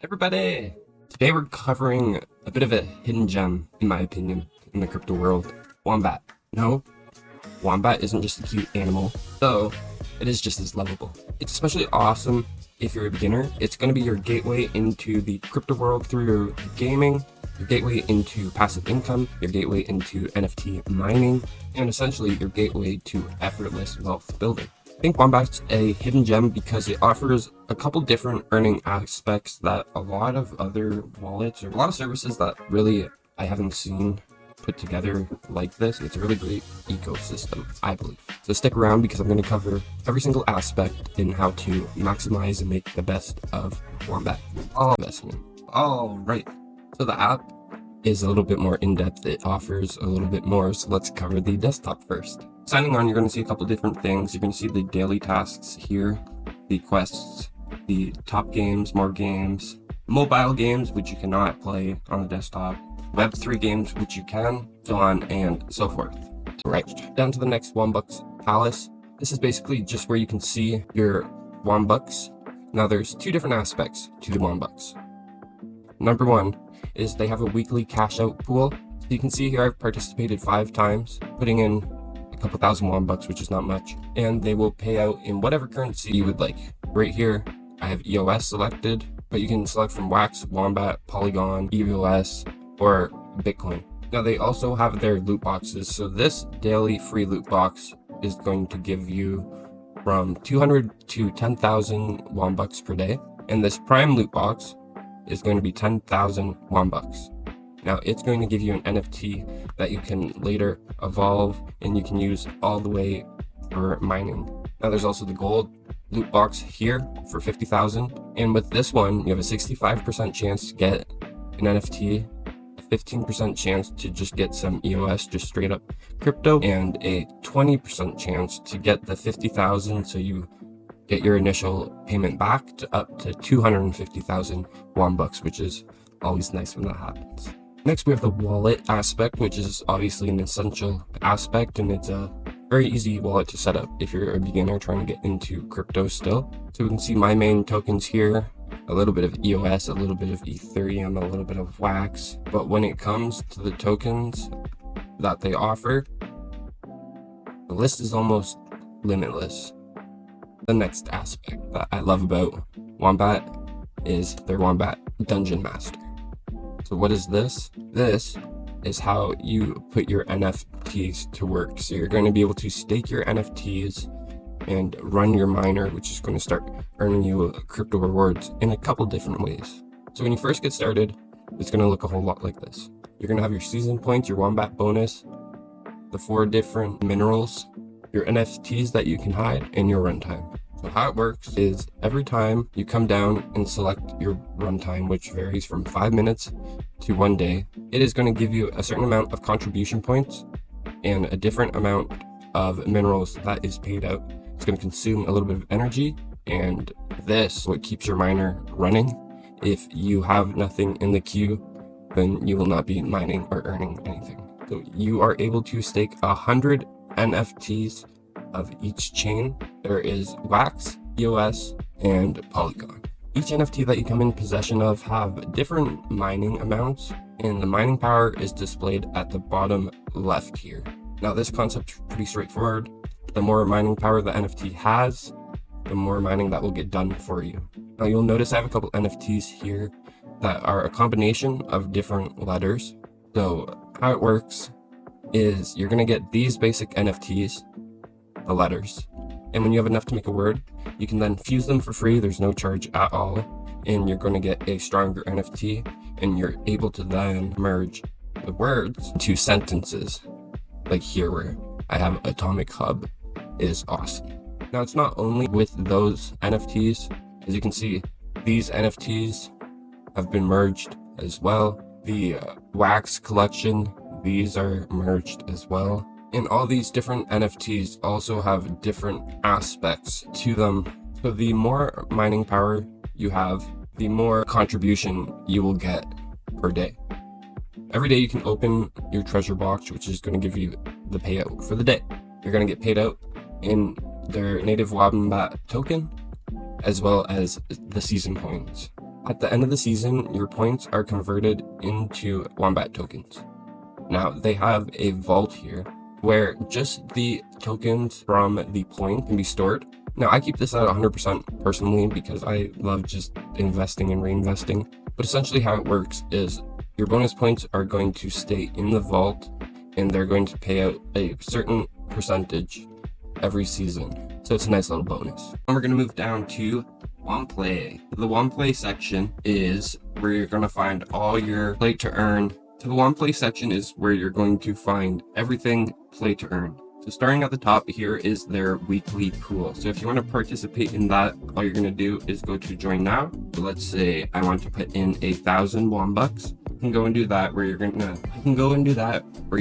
Everybody! Today we're covering a bit of a hidden gem, in my opinion, in the crypto world. Wombat. No, Wombat isn't just a cute animal, though it is just as lovable. It's especially awesome if you're a beginner. It's going to be your gateway into the crypto world through your gaming, your gateway into passive income, your gateway into NFT mining, and essentially your gateway to effortless wealth building. I think Wombat's a hidden gem because it offers a couple different earning aspects that a lot of other wallets or a lot of services that really I haven't seen put together like this. It's a really great ecosystem, I believe. So stick around because I'm going to cover every single aspect in how to maximize and make the best of Wombat investment. All right. So the app is a little bit more in-depth. It offers a little bit more. So let's cover the desktop first. Signing on, you're going to see a couple different things. You're going to see the daily tasks here, the quests, the top games, more games, mobile games, which you cannot play on the desktop, Web3 games, which you can, so on and so forth. Right, down to the next Wombats Palace. This is basically just where you can see your Wombats. Now there's two different aspects to the Wombats. Number one is they have a weekly cash out pool. So you can see here I've participated 5 times, putting in a couple thousand Wombats, which is not much, and they will pay out in whatever currency you would like. Right here, I have EOS selected, but you can select from Wax, Wombat, Polygon, EOS, or Bitcoin. Now they also have their loot boxes. So this daily free loot box is going to give you from 200 to 10,000 Wombats per day. And this prime loot box is going to be 10,000 Wombats. Now it's going to give you an NFT that you can later evolve and you can use all the way for mining. Now there's also the gold loot box here for 50,000. And with this one, you have a 65% chance to get an NFT, a 15% chance to just get some EOS, just straight up crypto, and a 20% chance to get the 50,000. So you get your initial payment back to up to 250,000 Wombats, which is always nice when that happens. Next, we have the wallet aspect, which is obviously an essential aspect, and it's a very easy wallet to set up if you're a beginner trying to get into crypto still. So we can see my main tokens here, a little bit of EOS, a little bit of Ethereum, a little bit of Wax. But when it comes to the tokens that they offer, the list is almost limitless. The next aspect that I love about Wombat is their Wombat Dungeon Master. So what is this? This is how you put your NFTs to work. So you're going to be able to stake your NFTs and run your miner, which is going to start earning you crypto rewards in a couple different ways. So when you first get started, it's going to look a whole lot like this. You're going to have your season points, your Wombat bonus, the 4 different minerals, your NFTs that you can hide, and your runtime. So how it works is every time you come down and select your runtime, which varies from 5 minutes to 1 day, it is going to give you a certain amount of contribution points and a different amount of minerals that is paid out. It's going to consume a little bit of energy, and this is what keeps your miner running. If you have nothing in the queue, then you will not be mining or earning anything. So you are able to stake 100 NFTs of each chain. There is Wax, EOS, and Polygon. Each NFT that you come in possession of have different mining amounts, and the mining power is displayed at the bottom left here. Now this concept is pretty straightforward. The more mining power the NFT has, the more mining that will get done for you. Now you'll notice I have a couple NFTs here that are a combination of different letters. So how it works is you're going to get these basic NFTs, the letters, and when you have enough to make a word, you can then fuse them for free. There's no charge at all, and you're going to get a stronger NFT, and you're able to then merge the words into sentences, like here where I have Atomic Hub is awesome. Now it's not only with those NFTs. As you can see, these NFTs have been merged as well. The Wax collection, these are merged as well. And all these different NFTs also have different aspects to them. So the more mining power you have, the more contribution you will get per day. Every day you can open your treasure box, which is going to give you the payout for the day. You're going to get paid out in their native Wombat token, as well as the season points. At the end of the season, your points are converted into Wombat tokens. Now, they have a vault here where just the tokens from the point can be stored. Now, I keep this at 100% personally because I love just investing and reinvesting. But essentially how it works is your bonus points are going to stay in the vault and they're going to pay out a certain percentage every season. So it's a nice little bonus. And we're going to move down to Womplay. The Womplay section is where you're going to find all your play to earn. So the Womplay section is where you're going to find everything play to earn. So starting at the top here is their weekly pool. So if you want to participate in that, all you're going to do is go to join now. So let's say I want to put in 1,000 Wombats. You can go and do that where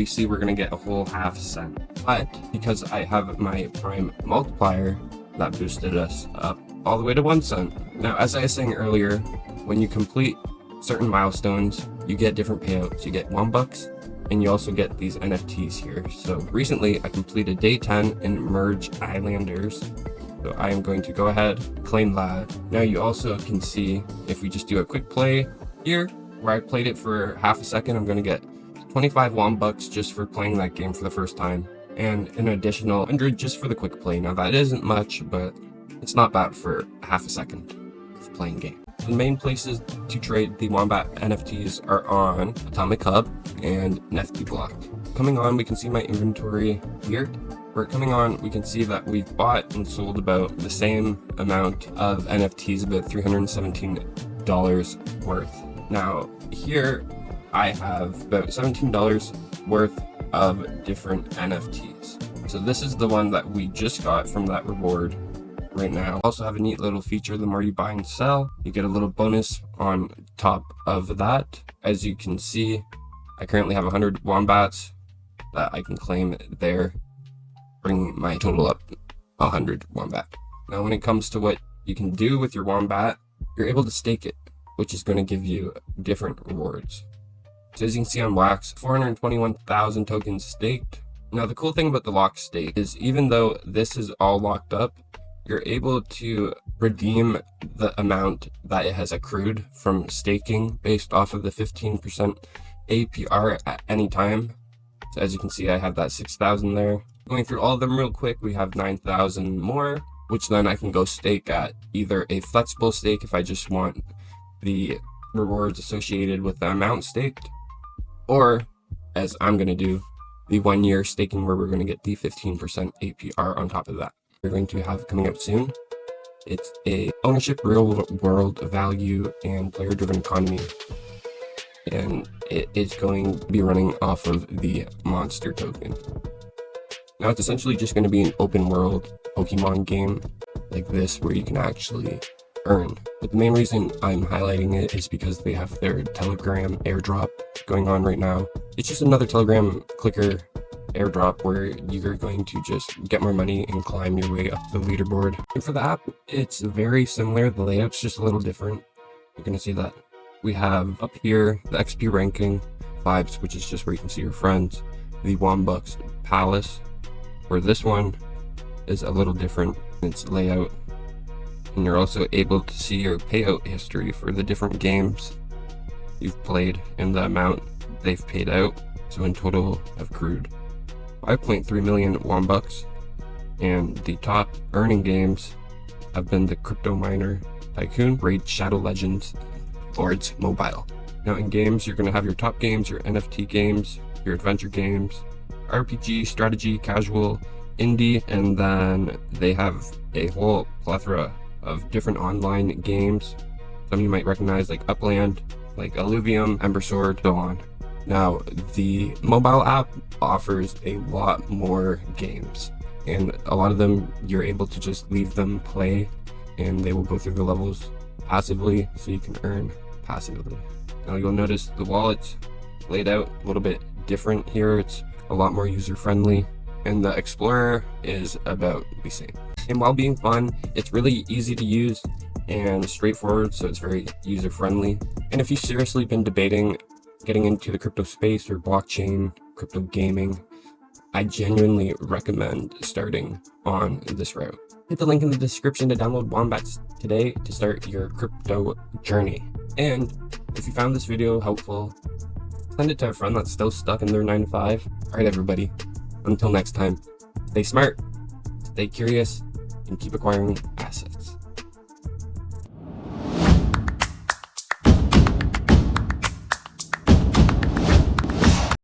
you see we're going to get a whole half cent. But because I have my prime multiplier, that boosted us up all the way to 1 cent. Now, as I was saying earlier, when you complete certain milestones, you get different payouts. You get Wombats, and you also get these NFTs here. So recently I completed day 10 in Merge Islanders. So I am going to go ahead, claim that. Now you also can see if we just do a quick play here, where I played it for half a second, I'm going to get 25 Wombats just for playing that game for the first time, and an additional 100 just for the quick play. Now that isn't much, but it's not bad for half a second of playing game. The main places to trade the Wombat NFTs are on Atomic Hub and NFT Block. Coming on, we can see my inventory here. Where coming on, we can see that we've bought and sold about the same amount of NFTs, about $317 worth. Now here I have about $17 worth of different NFTs. So this is the one that we just got from that reward right now. Also have a neat little feature. The more you buy and sell, you get a little bonus on top of that. As you can see, I currently have 100 Wombats that I can claim there, bringing my total up 100 Wombat. Now when it comes to what you can do with your Wombat, you're able to stake it, which is going to give you different rewards. So as you can see on Wax, 421,000 tokens staked. Now the cool thing about the lock stake is even though this is all locked up, you're able to redeem the amount that it has accrued from staking based off of the 15% APR at any time. So as you can see, I have that 6,000 there. Going through all of them real quick, we have 9,000 more, which then I can go stake at either a flexible stake if I just want the rewards associated with the amount staked, or as I'm going to do, the 1 year staking where we're going to get the 15% APR on top of that. We're going to have coming up soon. It's a ownership, real world value, and player driven economy. And it is going to be running off of the monster token. Now it's essentially just going to be an open world Pokemon game like this where you can actually earn. But the main reason I'm highlighting it is because they have their Telegram airdrop going on right now. It's just another Telegram clicker airdrop where you're going to just get more money and climb your way up the leaderboard. And for the app, it's very similar. The layout's just a little different. You're going to see that we have up here the XP ranking vibes, which is just where you can see your friends, the Wombats Palace, where this one is a little different in its layout. And you're also able to see your payout history for the different games you've played and the amount they've paid out. So in total, I've accrued 5.3 million Wombats, and the top earning games have been the Crypto Miner Tycoon, Raid Shadow Legends, Boards Mobile. Now in games, you're going to have your top games, your NFT games, your adventure games, RPG, strategy, casual, indie, and then they have a whole plethora of different online games. Some you might recognize like Upland, like Alluvium, Ember Sword, so on. Now, the mobile app offers a lot more games, and a lot of them you're able to just leave them play and they will go through the levels passively, so you can earn passively. Now you'll notice the wallet's laid out a little bit different here. It's a lot more user friendly, and the Explorer is about the same. And while being fun, it's really easy to use and straightforward, so it's very user friendly. And if you've seriously been debating getting into the crypto space or blockchain, crypto gaming, I genuinely recommend starting on this route. Hit the link in the description to download Wombats today to start your crypto journey. And if you found this video helpful, send it to a friend that's still stuck in their 9 to 5. Alright everybody, until next time, stay smart, stay curious, and keep acquiring